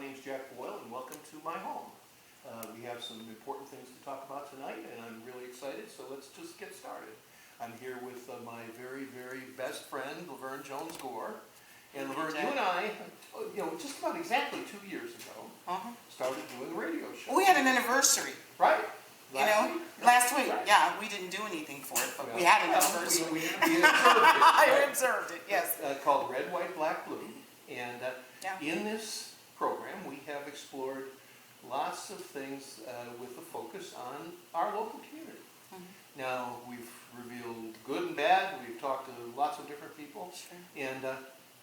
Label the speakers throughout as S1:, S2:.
S1: name's Jack Boyle, and welcome to my home. We have some important things to talk about tonight, and I'm really excited, so let's just get started. I'm here with my very, very best friend, Laverne Jones-Gore. And Laverne, you and I, just about exactly 2 years ago, started doing a radio show.
S2: We had an anniversary.
S1: Right.
S2: Last week. Right. Yeah, we didn't do anything for it, but we had an anniversary.
S1: We observed it. Right?
S2: I observed it, yes.
S1: Called Red, White, Black, Blue. And in this program, we have explored lots of things with a focus on our local community. Now, we've revealed good and bad. We've talked to lots of different people.
S2: Sure.
S1: And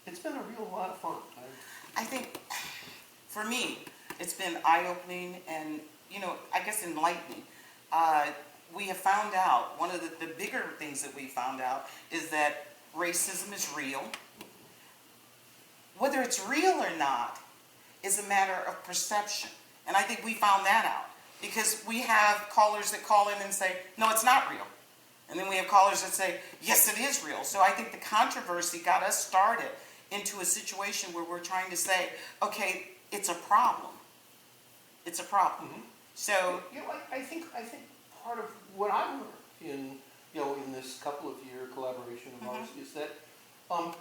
S1: it's been a real lot of fun.
S2: I think, for me, it's been eye-opening and, I guess enlightening. We have found out, one of the bigger things that we found out is that racism is real. Whether it's real or not is a matter of perception. And I think we found that out because we have callers that call in and say, no, it's not real. And then we have callers that say, yes, it is real. So I think the controversy got us started into a situation where we're trying to say, okay, it's a problem. It's a problem. So
S1: I think part of what I've learned in this couple of year collaboration of ours is that I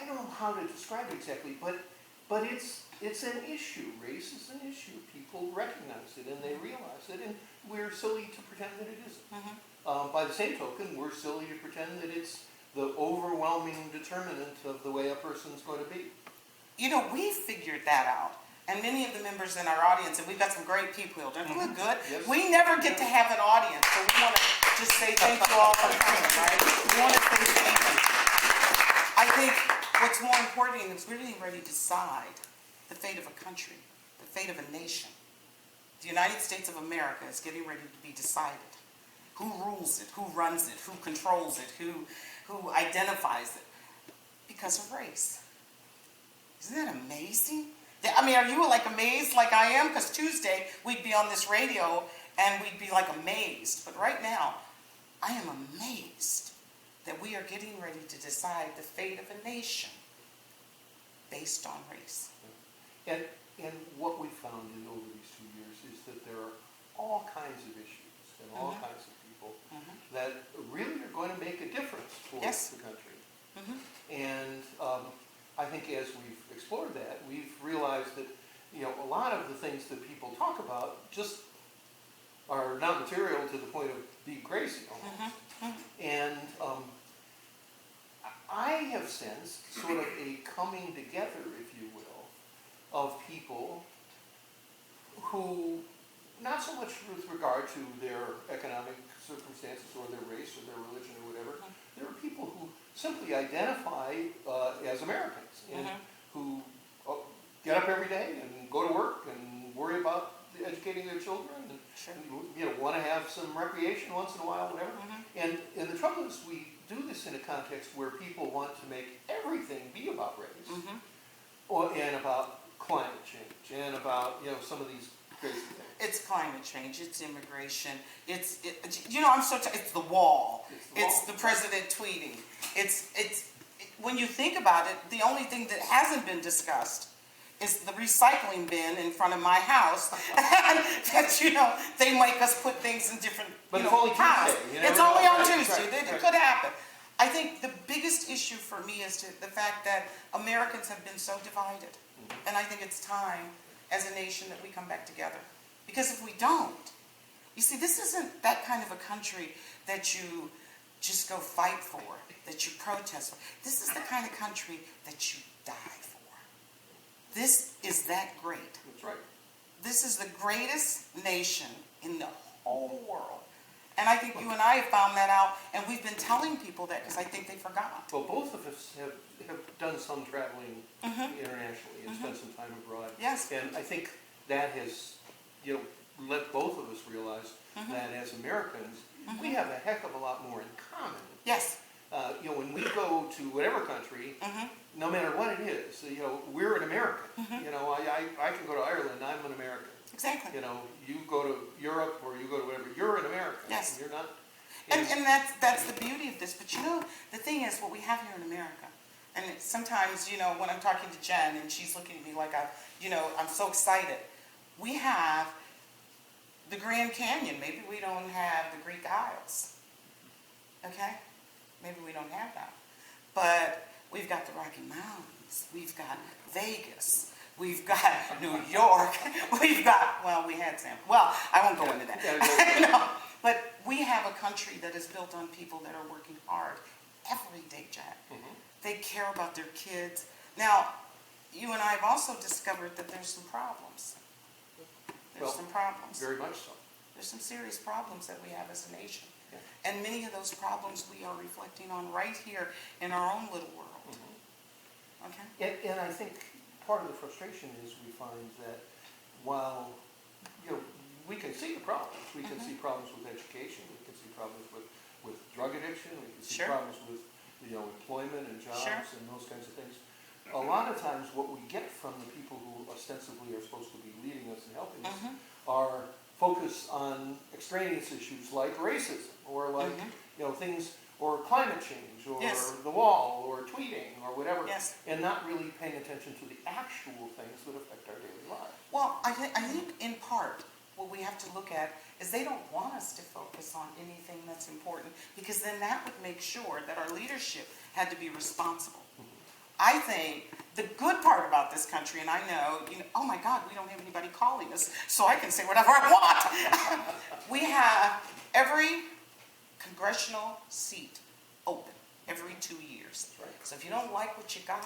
S1: don't know how to describe it exactly, but it's an issue. Race is an issue. People recognize it and they realize it, and we're silly to pretend that it isn't. By the same token, we're silly to pretend that it's the overwhelming determinant of the way a person's going to be.
S2: We figured that out. And many of the members in our audience, and we've got some great people here, don't we look good?
S1: Yes.
S2: We never get to have an audience, so we want to just say thank you all for coming, right? We want to say thank you. I think what's more important is we're getting ready to decide the fate of a country, the fate of a nation. The United States of America is getting ready to be decided. Who rules it? Who runs it? Who controls it? Who identifies it? Because of race. Isn't that amazing? I mean, are you amazed like I am? Because Tuesday we'd be on this radio and we'd be amazed. But right now, I am amazed that we are getting ready to decide the fate of a nation based on race.
S1: And what we found over these 2 years is that there are all kinds of issues and all kinds of people that really are going to make a difference for the country. And I think as we've explored that, we've realized that a lot of the things that people talk about just are not material to the point of being crazy almost. And I have sensed sort of a coming together, if you will, of people who, not so much with regard to their economic circumstances or their race or their religion or whatever, there are people who simply identify as Americans and who get up every day and go to work and worry about educating their children and want to have some recreation once in a while, whatever. And the trouble is we do this in a context where people want to make everything be about race and about climate change and about some of these crazy things.
S2: It's climate change. It's immigration. It's the wall. It's the president tweeting. When you think about it, the only thing that hasn't been discussed is the recycling bin in front of my house. That they make us put things in different
S1: but it's only
S2: piles.
S1: Tuesday.
S2: It's only on Tuesday. It could happen. I think the biggest issue for me is the fact that Americans have been so divided, and I think it's time as a nation that we come back together. Because if we don't, you see, this isn't that kind of a country that you just go fight for, that you protest for. This is the kind of country that you die for. This is that great.
S1: That's right.
S2: This is the greatest nation in the whole world. And I think you and I have found that out, and we've been telling people that because I think they forgot.
S1: Well, both of us have done some traveling internationally and spent some time abroad.
S2: Yes.
S1: And I think that has let both of us realize that as Americans, we have a heck of a lot more in common.
S2: Yes.
S1: When we go to whatever country, no matter what it is, we're an American. I can go to Ireland, I'm an American.
S2: Exactly.
S1: You go to Europe or you go to whatever, you're an American.
S2: Yes.
S1: You're not.
S2: And that's the beauty of this. But the thing is, what we have here in America, And sometimes, when I'm talking to Jen and she's looking at me like I'm so excited. We have the Grand Canyon. Maybe we don't have the Greek Isles. Okay? Maybe we don't have that. But we've got the Rocky Mountains. We've got Vegas. We've got New York. We had San. Well, I won't go into that. No. But we have a country that is built on people that are working hard every day, Jack. Mm-hmm. They care about their kids. Now, you and I have also discovered that there's some problems. There's some problems.
S1: Very much so.
S2: There's some serious problems that we have as a nation.
S1: Yeah.
S2: And many of those problems we are reflecting on right here in our own little world. Mm-hmm. Okay?
S1: And I think part of the frustration is we find that while, we can see the problems. We can see problems with education. We can see problems with drug addiction. We can see problems with, employment and jobs and those kinds of things. A lot of times what we get from the people who ostensibly are supposed to be leading us and helping us are focused on extraneous issues like racism or like, things, or climate change or the wall or tweeting or whatever, and not really paying attention to the actual things that affect our daily lives.
S2: Well, I think in part what we have to look at is they don't want us to focus on anything that's important, because then that would make sure that our leadership had to be responsible. I think the good part about this country, and I know, oh my God, we don't have anybody calling us, so I can say whatever I want. We have every congressional seat open every 2 years.
S1: Right.
S2: So if you don't like what you got,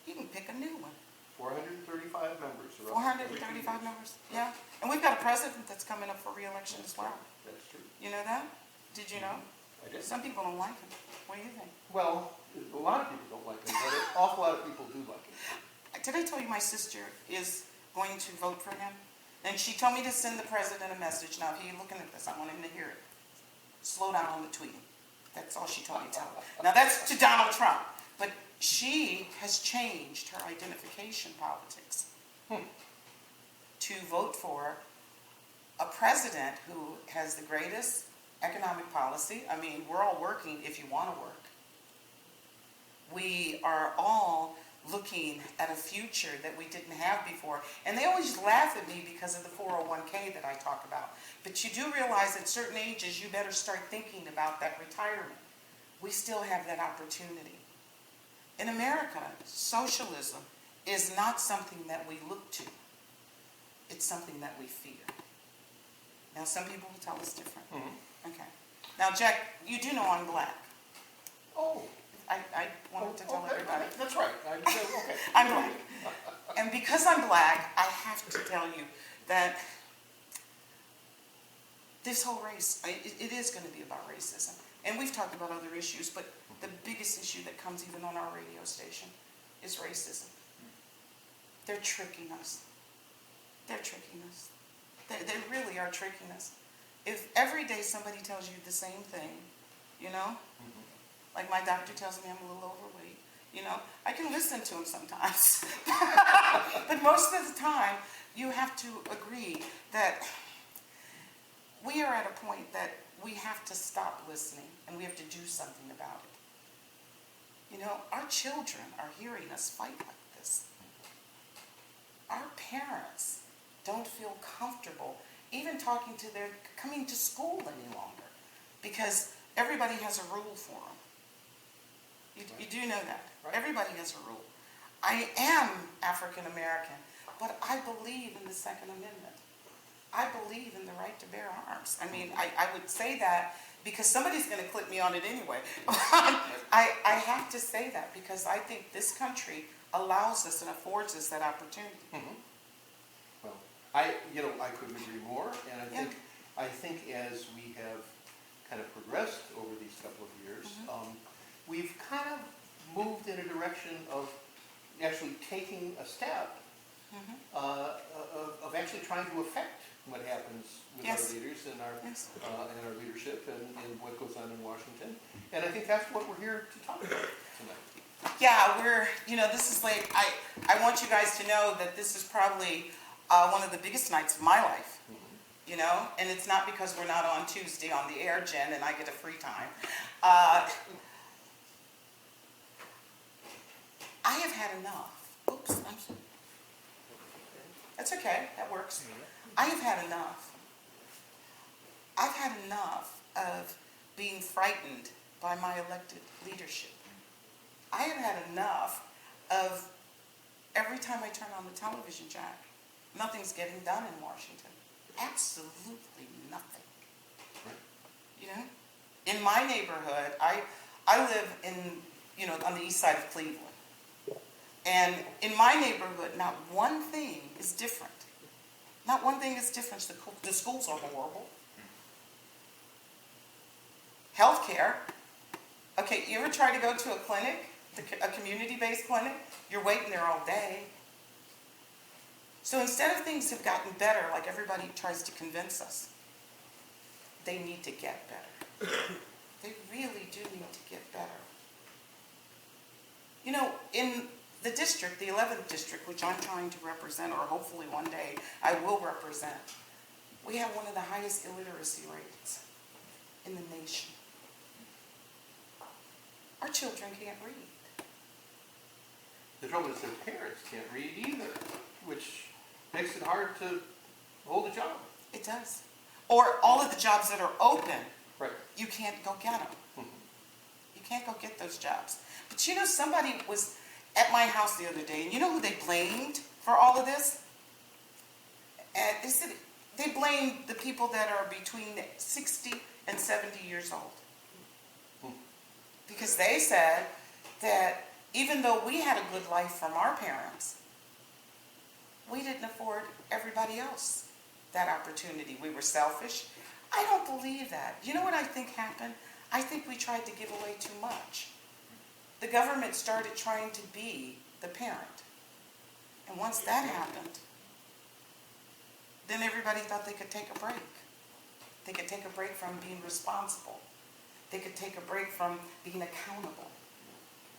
S2: you can pick a new one.
S1: 435 members.
S2: 435 members, yeah. And we've got a president that's coming up for re-election as well.
S1: That's true.
S2: You know that? Did you know?
S1: I did.
S2: Some people don't like him. What do you think?
S1: Well, a lot of people don't like him, but an awful lot of people do like him.
S2: Did I tell you my sister is going to vote for him? And she told me to send the president a message. Now, if you're looking at this, I want him to hear it. Slow down on the tweeting. That's all she told me to tell him. Now, that's to Donald Trump. But she has changed her identification politics to vote for a president who has the greatest economic policy. I mean, we're all working if you want to work. We are all looking at a future that we didn't have before. And they always laugh at me because of the 401k that I talk about. But you do realize at certain ages, you better start thinking about that retirement. We still have that opportunity. In America, socialism is not something that we look to. It's something that we fear. Now, some people will tell us different. Okay. Now, Jack, you do know I'm black.
S1: Oh.
S2: I wanted to tell everybody.
S1: That's right. Okay.
S2: I'm black. And because I'm black, I have to tell you that this whole race, it is going to be about racism. And we've talked about other issues, but the biggest issue that comes even on our radio station is racism. They're tricking us. They're tricking us. They really are tricking us. If every day somebody tells you the same thing, like my doctor tells me I'm a little overweight, I can listen to him sometimes. But most of the time, you have to agree that we are at a point that we have to stop listening and we have to do something about it. Our children are hearing us fight like this. Our parents don't feel comfortable even coming to school any longer, because everybody has a rule for them. You do know that. Right. Everybody has a rule. I am African American, but I believe in the Second Amendment. I believe in the right to bear arms. I mean, I would say that because somebody's going to clip me on it anyway. I have to say that because I think this country allows us and affords us that opportunity.
S1: Well, I couldn't agree more, and I think as we have kind of progressed over these couple of years, we've kind of moved in a direction of actually taking a step of actually trying to affect what happens with our leaders and our leadership and what goes on in Washington. And I think that's what we're here to talk about tonight.
S2: Yeah, this is like, I want you guys to know that this is probably one of the biggest nights of my life. And it's not because we're not on Tuesday on the air, Jen, and I get a free time. had enough. Oops, that's okay, that works. I have had enough. I've had enough of being frightened by my elected leadership. I have had enough of every time I turn on the television, Jack, nothing's getting done in Washington. Absolutely nothing. You know? In my neighborhood, I live in, on the east side of Cleveland. And in my neighborhood, not one thing is different. Not one thing is different. The schools are horrible. Healthcare. Okay, you ever try to go to a clinic, a community-based clinic? You're waiting there all day. So instead of things have gotten better, like everybody tries to convince us, they need to get better. They really do need to get better. In the district, the 11th district, which I'm trying to represent, or hopefully one day I will represent, we have one of the highest illiteracy rates in the nation. Our children can't read.
S1: The trouble is their parents can't read either, which makes it hard to hold a job.
S2: It does. Or all of the jobs that are open,
S1: Right.
S2: you can't go get them. You can't go get those jobs. But somebody was at my house the other day, and you know who they blamed for all of this? And they said they blamed the people that are between 60 and 70 years old. Because they said that even though we had a good life from our parents, we didn't afford everybody else that opportunity. We were selfish. I don't believe that. You know what I think happened? I think we tried to give away too much. The government started trying to be the parent. And once that happened, then everybody thought they could take a break. They could take a break from being responsible. They could take a break from being accountable.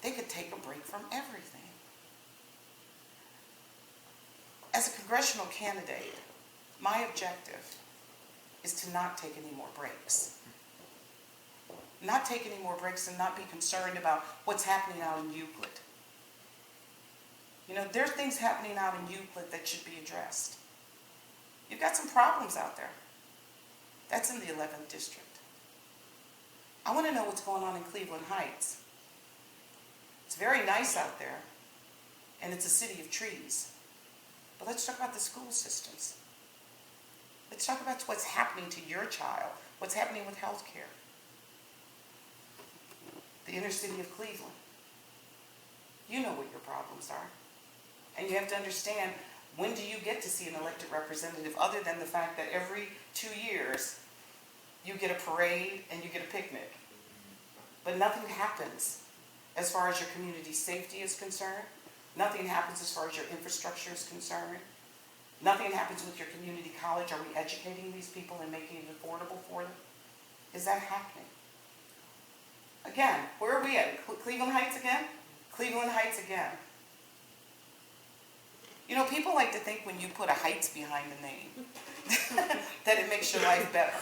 S2: They could take a break from everything. As a congressional candidate, my objective is to not take any more breaks. Not take any more breaks and not be concerned about what's happening out in Euclid. There are things happening out in Euclid that should be addressed. You've got some problems out there. That's in the 11th district. I want to know what's going on in Cleveland Heights. It's very nice out there, and it's a city of trees. But let's talk about the school systems. Let's talk about what's happening to your child, what's happening with health care. The inner city of Cleveland. You know what your problems are. And you have to understand, when do you get to see an elected representative other than the fact that every 2 years you get a parade and you get a picnic? But nothing happens as far as your community safety is concerned. Nothing happens as far as your infrastructure is concerned. Nothing happens with your community college. Are we educating these people and making it affordable for them? Is that happening? Again, where are we at? Cleveland Heights again? Cleveland Heights again. People like to think when you put a Heights behind the name that it makes your life better.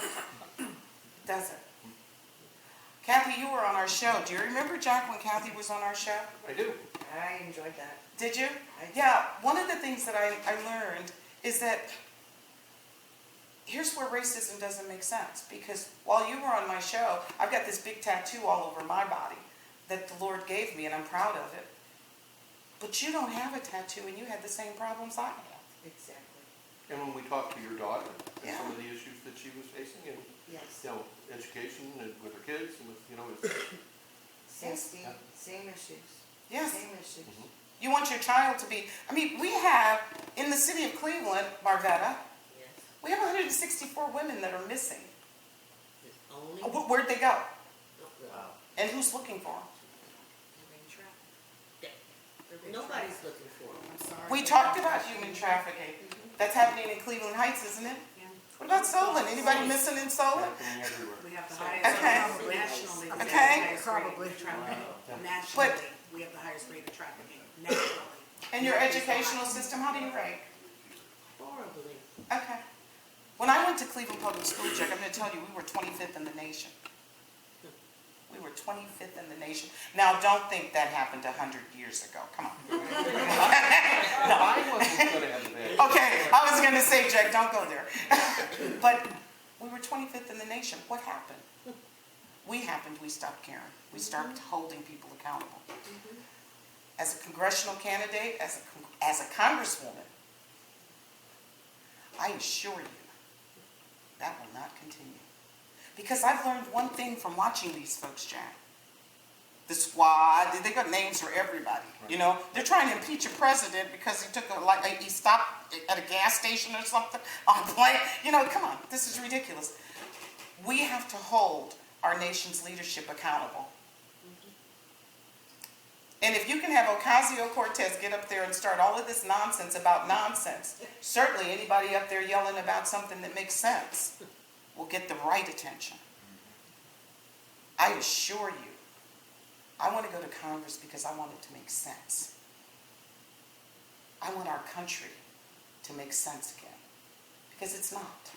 S2: It doesn't. Kathy, you were on our show. Do you remember, Jack, when Kathy was on our show?
S1: I do.
S3: I enjoyed that.
S2: Did you?
S3: I did.
S2: Yeah, one of the things that I learned is that here's where racism doesn't make sense. Because while you were on my show, I've got this big tattoo all over my body that the Lord gave me, and I'm proud of it. But you don't have a tattoo, and you had the same problems I have.
S3: Exactly.
S1: And when we talked to your daughter, and
S2: Yeah.
S1: some of the issues that she was facing, and
S3: Yes.
S1: education and with her kids, and with
S3: Safety,
S1: Yeah.
S3: same issues.
S2: Yes.
S3: Same issues.
S1: Mhm.
S2: You want your child to be, we have, in the city of Cleveland, Marvetta,
S3: Yes.
S2: we have 164 women that are missing.
S3: Only
S2: Where'd they go?
S3: wow.
S2: And who's looking for them?
S3: Nobody's looking for them. I'm sorry.
S2: We talked about human trafficking. That's happening in Cleveland Heights, isn't it? What about Solon? Anybody missing in Solon?
S1: happening everywhere.
S4: We have the highest,
S2: Okay.
S4: probably nationally, we have the
S2: Okay.
S4: highest rate
S3: Probably.
S4: of trafficking.
S1: Wow.
S4: Nationally, we have the highest rate of trafficking, nationally.
S2: And your educational system, how do you rate?
S3: Horribly.
S2: Okay. When I went to Cleveland Public School, Jack, I'm going to tell you, we were 25th in the nation. We were 25th in the nation. Now, don't think that happened 100 years ago. Come on.
S1: I wasn't gonna have that.
S2: Okay, I was going to say, Jack, don't go there. But we were 25th in the nation. What happened? We stopped caring. We stopped holding people accountable. As a congressional candidate, as a congresswoman, I assure you, that will not continue. Because I've learned one thing from watching these folks, Jack. The squad, they got names for everybody, you know. They're trying to impeach a president because he stopped at a gas station or something on a plane. You know, come on, this is ridiculous. We have to hold our nation's leadership accountable. And if you can have Ocasio-Cortez get up there and start all of this nonsense about nonsense, certainly anybody up there yelling about something that makes sense will get the right attention. I assure you, I want to go to Congress because I want it to make sense. I want our country to make sense again. Because it's not.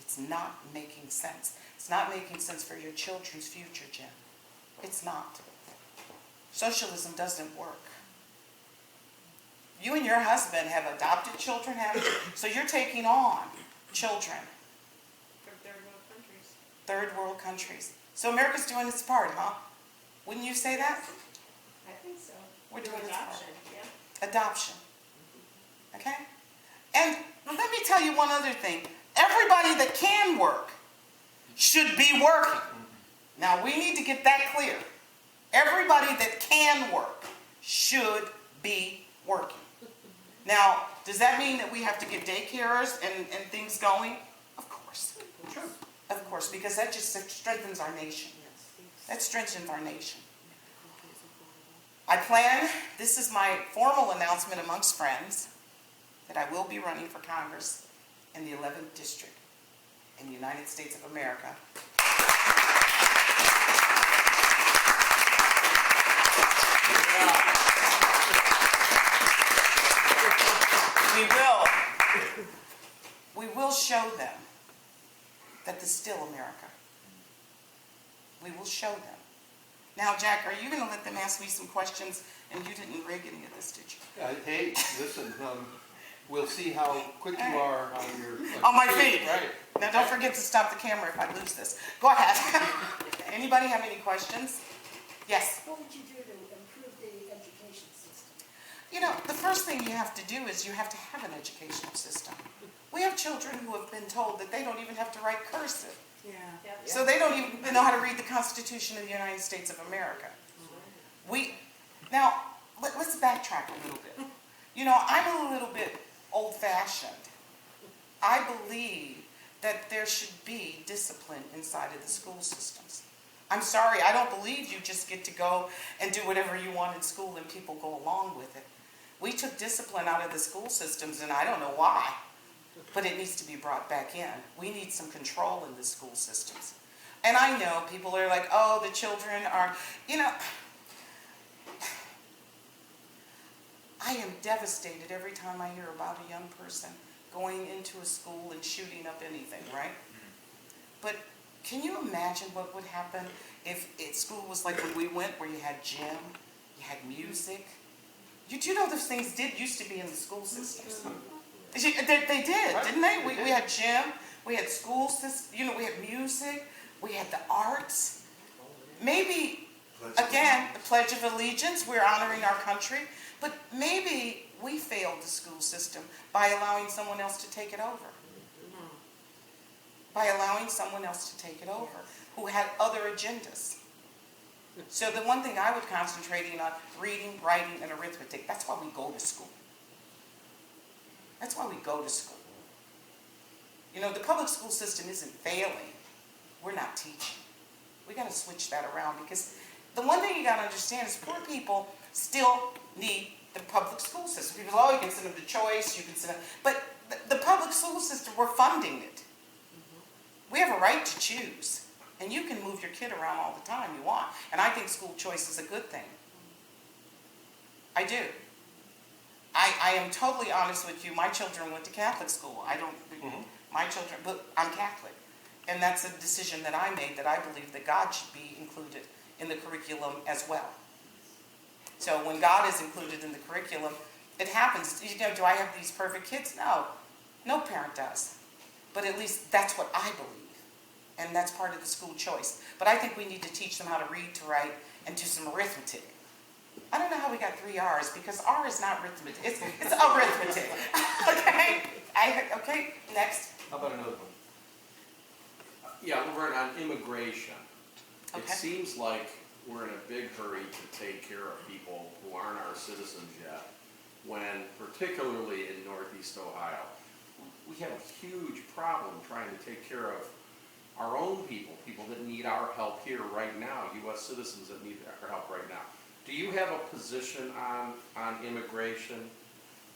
S2: It's not making sense. It's not making sense for your children's future, Jim. It's not. Socialism doesn't work. You and your husband have adopted children, haven't you? So you're taking on children.
S3: From third world countries.
S2: Third world countries. So America's doing its part, huh? Wouldn't you say that?
S3: I think so.
S2: We're
S3: Through
S2: doing its part.
S3: adoption, yeah.
S2: Adoption. Okay? And let me tell you one other thing. Everybody that can work should be working. Now, we need to get that clear. Everybody that can work should be working. Now, does that mean that we have to get daycares and things going? Of course.
S1: Sure.
S2: Of course, because that just strengthens our nation. That strengthens our nation. I plan, this is my formal announcement amongst friends, that I will be running for Congress in the 11th District in the United States of America. We will show them that there's still America. We will show them. Now, Jack, are you going to let them ask me some questions? And you didn't rig any of this, did you?
S1: Hey, listen, we'll see how quick you are on your...
S2: On my feet.
S1: Right.
S2: Now, don't forget to stop the camera if I lose this. Go ahead. Anybody have any questions? Yes?
S5: What would you do to improve the education system?
S2: You know, the first thing you have to do is you have to have an educational system. We have children who have been told that they don't even have to write cursive.
S4: Yeah.
S2: So they don't even know how to read the Constitution of the United States of America. Now, let's backtrack a little bit. You know, I'm a little bit old-fashioned. I believe that there should be discipline inside of the school systems. I'm sorry, I don't believe you just get to go and do whatever you want in school and people go along with it. We took discipline out of the school systems, and I don't know why, but it needs to be brought back in. We need some control in the school systems. And I know people are like, oh, the children are, you know, I am devastated every time I hear about a young person going into a school and shooting up anything, right? But can you imagine what would happen if school was like when we went, where you had gym, you had music? You do know those things used to be in the school systems. They did, didn't they? We had gym, we had school system, you know, we had music, we had the arts. Maybe, again, the Pledge of Allegiance, we're honoring our country, but maybe we failed the school system by allowing someone else to take it over. By allowing someone else to take it over, who had other agendas. So the one thing I would concentrate on, reading, writing, and arithmetic. That's why we go to school. That's why we go to school. You know, the public school system isn't failing. We're not teaching. We got to switch that around, because the one thing you got to understand is poor people still need the public school system. People, oh, you can send them to choice, you can send them, but the public school system, we're funding it. We have a right to choose, and you can move your kid around all the time you want. And I think school choice is a good thing. I do. I am totally honest with you. My children went to Catholic school. My children, but I'm Catholic. And that's a decision that I made, that I believe that God should be included in the curriculum as well. So when God is included in the curriculum, it happens. You know, do I have these perfect kids? No. No parent does. But at least that's what I believe. And that's part of the school choice. But I think we need to teach them how to read, to write, and do some arithmetic. I don't know how we got 3 R's, because R is not arithmetic. It's arithmetic. Okay? Okay, next.
S1: How about another one?
S6: Yeah, Laverne, on immigration, it
S2: Okay.
S6: seems like we're in a big hurry to take care of people who aren't our citizens yet, when particularly in Northeast Ohio, we have a huge problem trying to take care of our own people, people that need our help here right now, U.S. citizens that need our help right now. Do you have a position on immigration,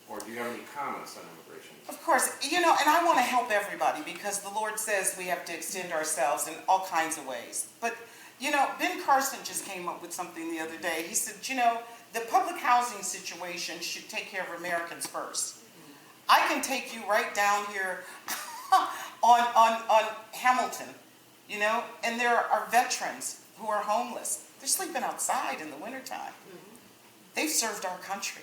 S6: or do you have any comments on immigration?
S2: Of course, you know, and I want to help everybody, because the Lord says we have to extend ourselves in all kinds of ways. But, you know, Ben Carson just came up with something the other day. He said, you know, the public housing situation should take care of Americans first. I can take you right down here on Hamilton, you know, and there are veterans who are homeless. They're sleeping outside in the wintertime. They've served our country.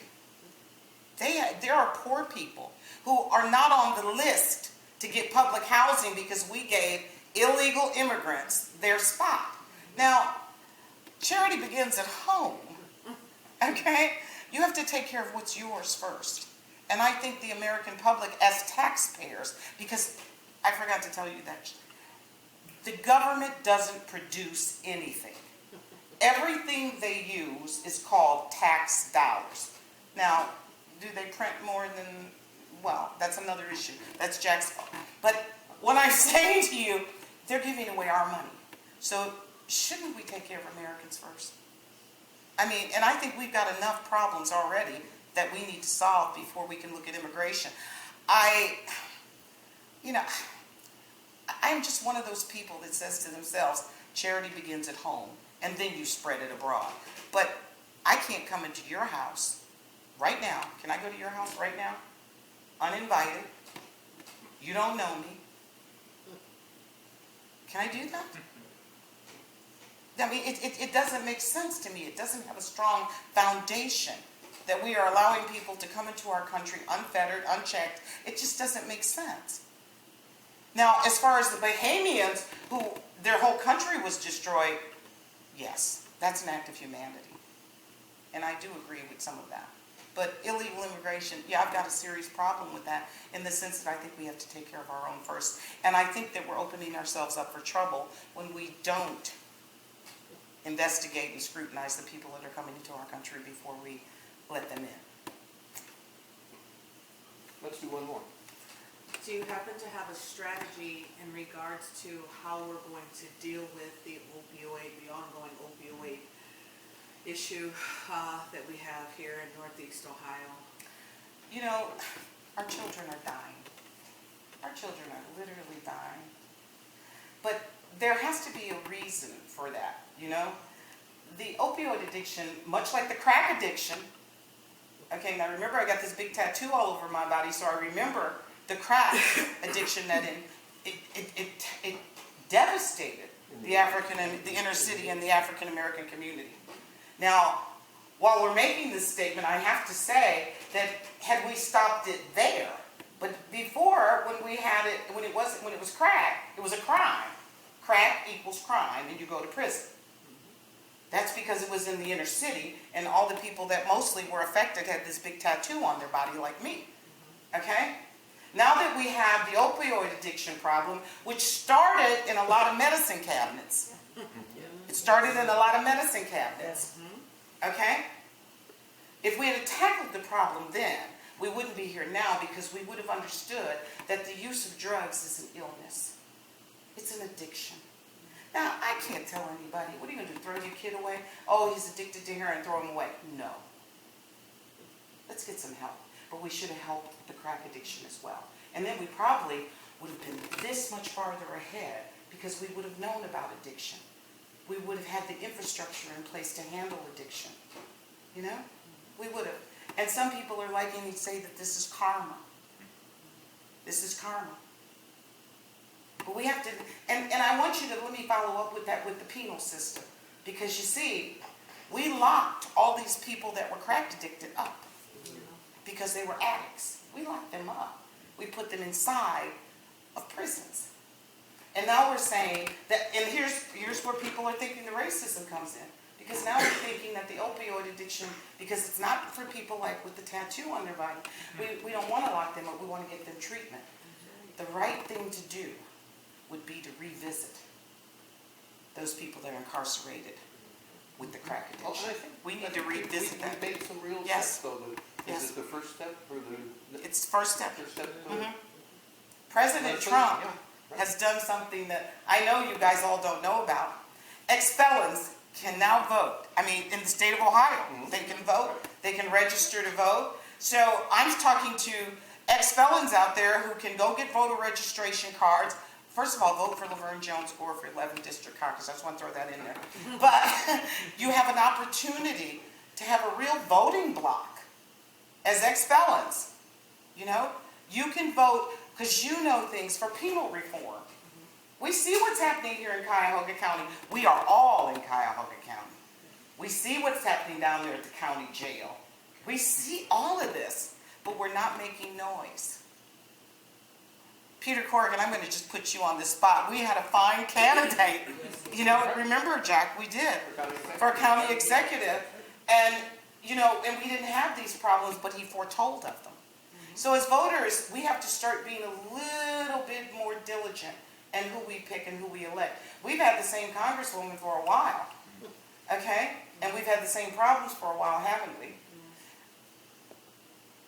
S2: There are poor people who are not on the list to get public housing because we gave illegal immigrants their spot. Now, charity begins at home, okay? You have to take care of what's yours first. And I think the American public, as taxpayers, because I forgot to tell you that, the government doesn't produce anything. Everything they use is called tax dollars. Now, do they print more than, well, that's another issue. That's Jack's fault. But what I'm saying to you, they're giving away our money. So shouldn't we take care of Americans first? I mean, and I think we've got enough problems already that we need to solve before we can look at immigration. I'm just one of those people that says to themselves, charity begins at home, and then you spread it abroad. But I can't come into your house right now. Can I go to your house right now? Uninvited. You don't know me. Can I do that? I mean, it doesn't make sense to me. It doesn't have a strong foundation that we are allowing people to come into our country unfettered, unchecked. It just doesn't make sense. Now, as far as the Bahamians, who their whole country was destroyed, yes, that's an act of humanity. And I do agree with some of that. But illegal immigration, yeah, I've got a serious problem with that in the sense that I think we have to take care of our own first. And I think that we're opening ourselves up for trouble when we don't investigate and scrutinize the people that are coming into our country before we let them in.
S1: Let's do one more.
S4: Do you happen to have a strategy in regards to how we're going to deal with the ongoing opioid issue that we have here in Northeast Ohio?
S2: You know, our children are dying. Our children are literally dying. But there has to be a reason for that, you know? The opioid addiction, much like the crack addiction, okay, now remember I got this big tattoo all over my body, so I remember the crack addiction that it devastated the inner city and the African American community. Now, while we're making this statement, I have to say that had we stopped it there, but before, when it was crack, it was a crime. Crack equals crime, and you go to prison. That's because it was in the inner city, and all the people that mostly were affected had this big tattoo on their body like me. Okay? Now that we have the opioid addiction problem, which started in a lot of medicine cabinets. It started in a lot of medicine cabinets. Okay? If we had tackled the problem then, we wouldn't be here now, because we would have understood that the use of drugs is an illness. It's an addiction. Now, I can't tell anybody, what are you going to do, throw your kid away? Oh, he's addicted to heroin, throw him away. No. Let's get some help. But we should have helped the crack addiction as well. And then we probably would have been this much farther ahead, because we would have known about addiction. We would have had the infrastructure in place to handle addiction. You know? We would have. And some people are liking to say that this is karma. This is karma. But we have to, and I want you to let me follow up with that with the penal system. Because you see, we locked all these people that were crack addicted up because they were addicts. We locked them up. We put them inside of prisons. And now we're saying that, and here's where people are thinking the racism comes in. Because now we're thinking that the opioid addiction, because it's not for people like with the tattoo on their body, we don't want to lock them up, we want to get them treatment. The right thing to do would be to revisit those people that are incarcerated with the crack
S1: Well, and
S2: addiction.
S1: I think
S2: We need to revisit that.
S1: We made some real
S2: Yes.
S1: steps, though.
S2: Yes.
S1: Is it the first step or the
S2: It's the first step.
S1: first step?
S2: Mhm. President Trump
S1: Yeah, right.
S2: has done something that I know you guys all don't know about. Ex-felons can now vote. I mean, in the state of Ohio, they can vote. They can register to vote. So I'm talking to ex-felons out there who can go get voter registration cards. First of all, vote for Laverne Jones Gore for 11th District Caucus. I just want to throw that in there. But you have an opportunity to have a real voting block as ex-felons. You know, you can vote because you know things for penal reform. We see what's happening here in Cuyahoga County. We are all in Cuyahoga County. We see what's happening down there at the county jail. We see all of this, but we're not making noise. Peter Corrigan, I'm going to just put you on the spot. We had a fine candidate. You know, remember, Jack, we did. For county executive. And, you know, and we didn't have these problems, but he foretold of them. So as voters, we have to start being a little bit more diligent in who we pick and who we elect. We've had the same congresswoman for a while, okay? And we've had the same problems for a while, haven't we?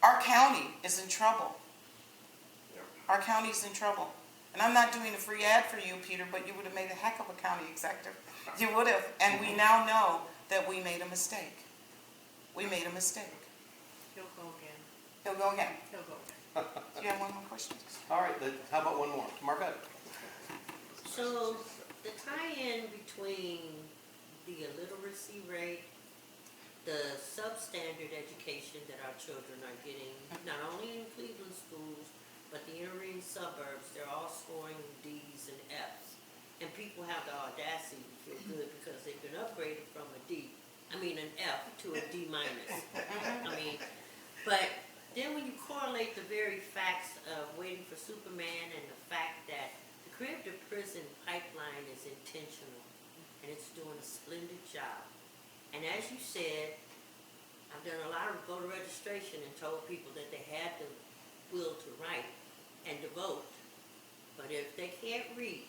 S2: Our county is in trouble. Our county's in trouble. And I'm not doing a free ad for you, Peter, but you would have made a heck of a county executive. You would have. And we now know that we made a mistake. We made a mistake.
S4: He'll go again.
S2: He'll go again.
S4: He'll go again.
S2: Do you have one more question?
S1: All right, then how about one more? Marquette?
S7: So the tie-in between the illiteracy rate, the substandard education that our children are getting, not only in Cleveland schools, but the inner-ring suburbs, they're all scoring D's and F's. And people have the audacity to feel good because they've been upgraded from an F to a D minus. But then when you correlate the very facts of Waiting for Superman and the fact that the crib to prison pipeline is intentional and it's doing a splendid job. And as you said, I've done a lot of voter registration and told people that they had the will to write and to vote. But if they can't read,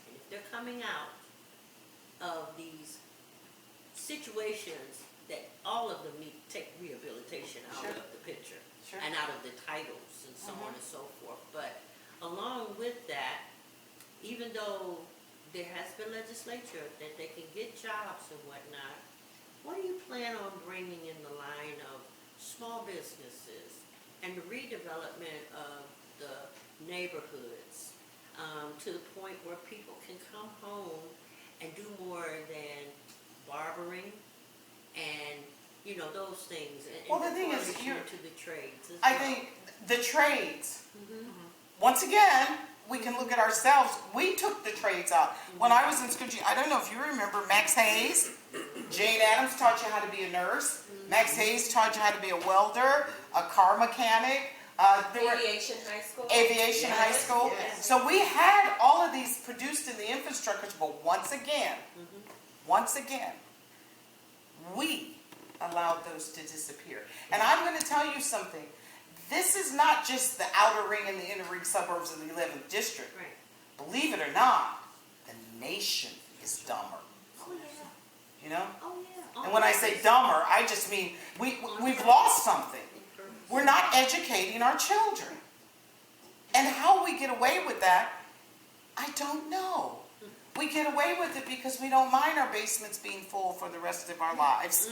S7: and if they're coming out of these situations that all of them need to take rehabilitation out of the picture and out of the titles and so on and so forth. But along with that, even though there has been legislature that they can get jobs and whatnot, what do you plan on bringing in the line of small businesses and the redevelopment of the neighborhoods to the point where people can come home and do more than barbering and, you know, those things. And
S2: Well, the thing is,
S7: correlation to the trades as
S2: I
S7: well.
S2: think the trades, once again, we can look at ourselves. We took the trades out. When I was in school, I don't know if you remember Max Hayes. Jane Addams taught you how to be a nurse. Max Hayes taught you how to be a welder, a car mechanic.
S3: Aviation high school.
S2: Aviation high school.
S3: Yes.
S2: So we had all of these produced in the infrastructure, but once again, we allowed those to disappear. And I'm going to tell you something. This is not just the outer ring and the inner ring suburbs of the 11th district.
S7: Right.
S2: Believe it or not, the nation is dumber.
S7: Oh, yeah.
S2: You know?
S7: Oh, yeah.
S2: And when I say dumber, I just mean we've lost something. We're not educating our children. And how we get away with that, I don't know. We get away with it because we don't mind our basements being full for the rest of our lives.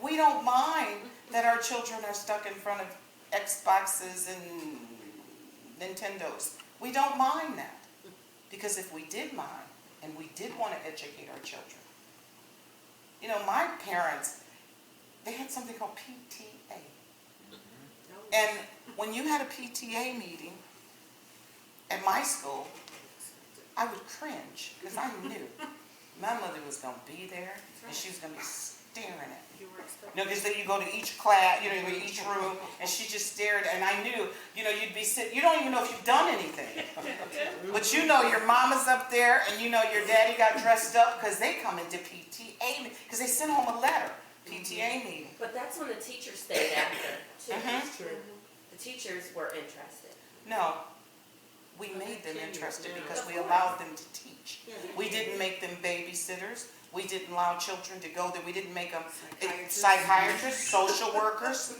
S2: We don't mind that our children are stuck in front of Xboxes and Nintendos. We don't mind that. Because if we did mind, and we did want to educate our children. You know, my parents, they had something called PTA. And when you had a PTA meeting at my school, I would cringe because I knew my mother was gonna be there, and she was gonna be staring at me.
S4: You were expecting.
S2: You know, because then you go to each class, you know, you go to each room, and she just stared, and I knew, you know, you'd be sitting, you don't even know if you've done anything. But you know your mama's up there, and you know your daddy got dressed up, because they come into PTA, because they sent home a letter, PTA meeting.
S3: But that's when the teachers stayed after, too.
S2: Mhm.
S3: True. The teachers were interested.
S2: No, we made them interested because we allowed them to teach. We didn't make them babysitters. We didn't allow children to go there. We didn't make them psychiatrists, social workers.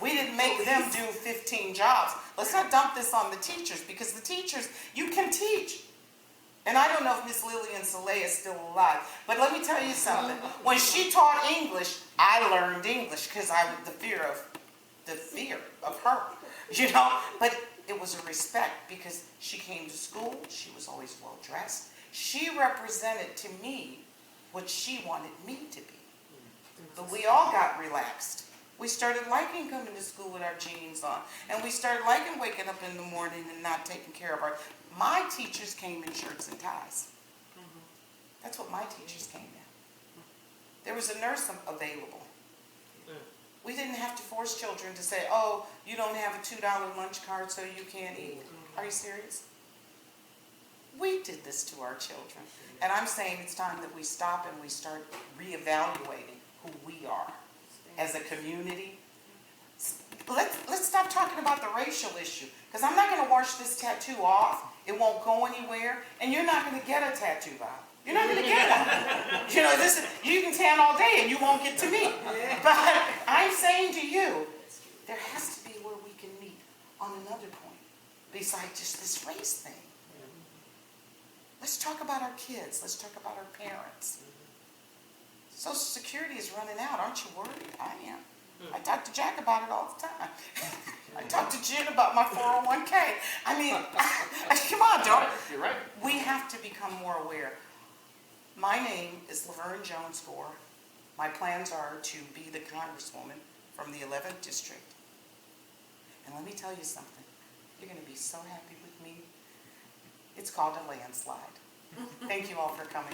S2: We didn't make them do 15 jobs. Let's not dump this on the teachers, because the teachers, you can teach. And I don't know if Miss Lillian Soleil is still alive, but let me tell you something. When she taught English, I learned English because I was the fear of her, you know. But it was a respect, because she came to school. She was always well dressed. She represented to me what she wanted me to be. But we all got relaxed. We started liking coming to school with our jeans on. And we started liking waking up in the morning and not taking care of our... My teachers came in shirts and ties. That's what my teachers came in. There was a nurse available. We didn't have to force children to say, oh, you don't have a $2 lunch card, so you can't eat. Are you serious? We did this to our children. And I'm saying it's time that we stop and we start reevaluating who we are as a community. Let's stop talking about the racial issue, because I'm not going to wash this tattoo off. It won't go anywhere, and you're not going to get a tattoo out. You're not going to get one. You know, you can tan all day and you won't get to me. But I'm saying to you, there has to be where we can meet on another point besides just this race thing. Let's talk about our kids. Let's talk about our parents. Social Security is running out. Aren't you worried? I am. I talk to Jack about it all the time. I talk to Jen about my 401k. I mean, come on, don't.
S1: You're right.
S2: We have to become more aware. My name is Laverne Jones Gore. My plans are to be the congresswoman from the 11th district. And let me tell you something. You're going to be so happy with me. It's called a landslide. Thank you all for coming.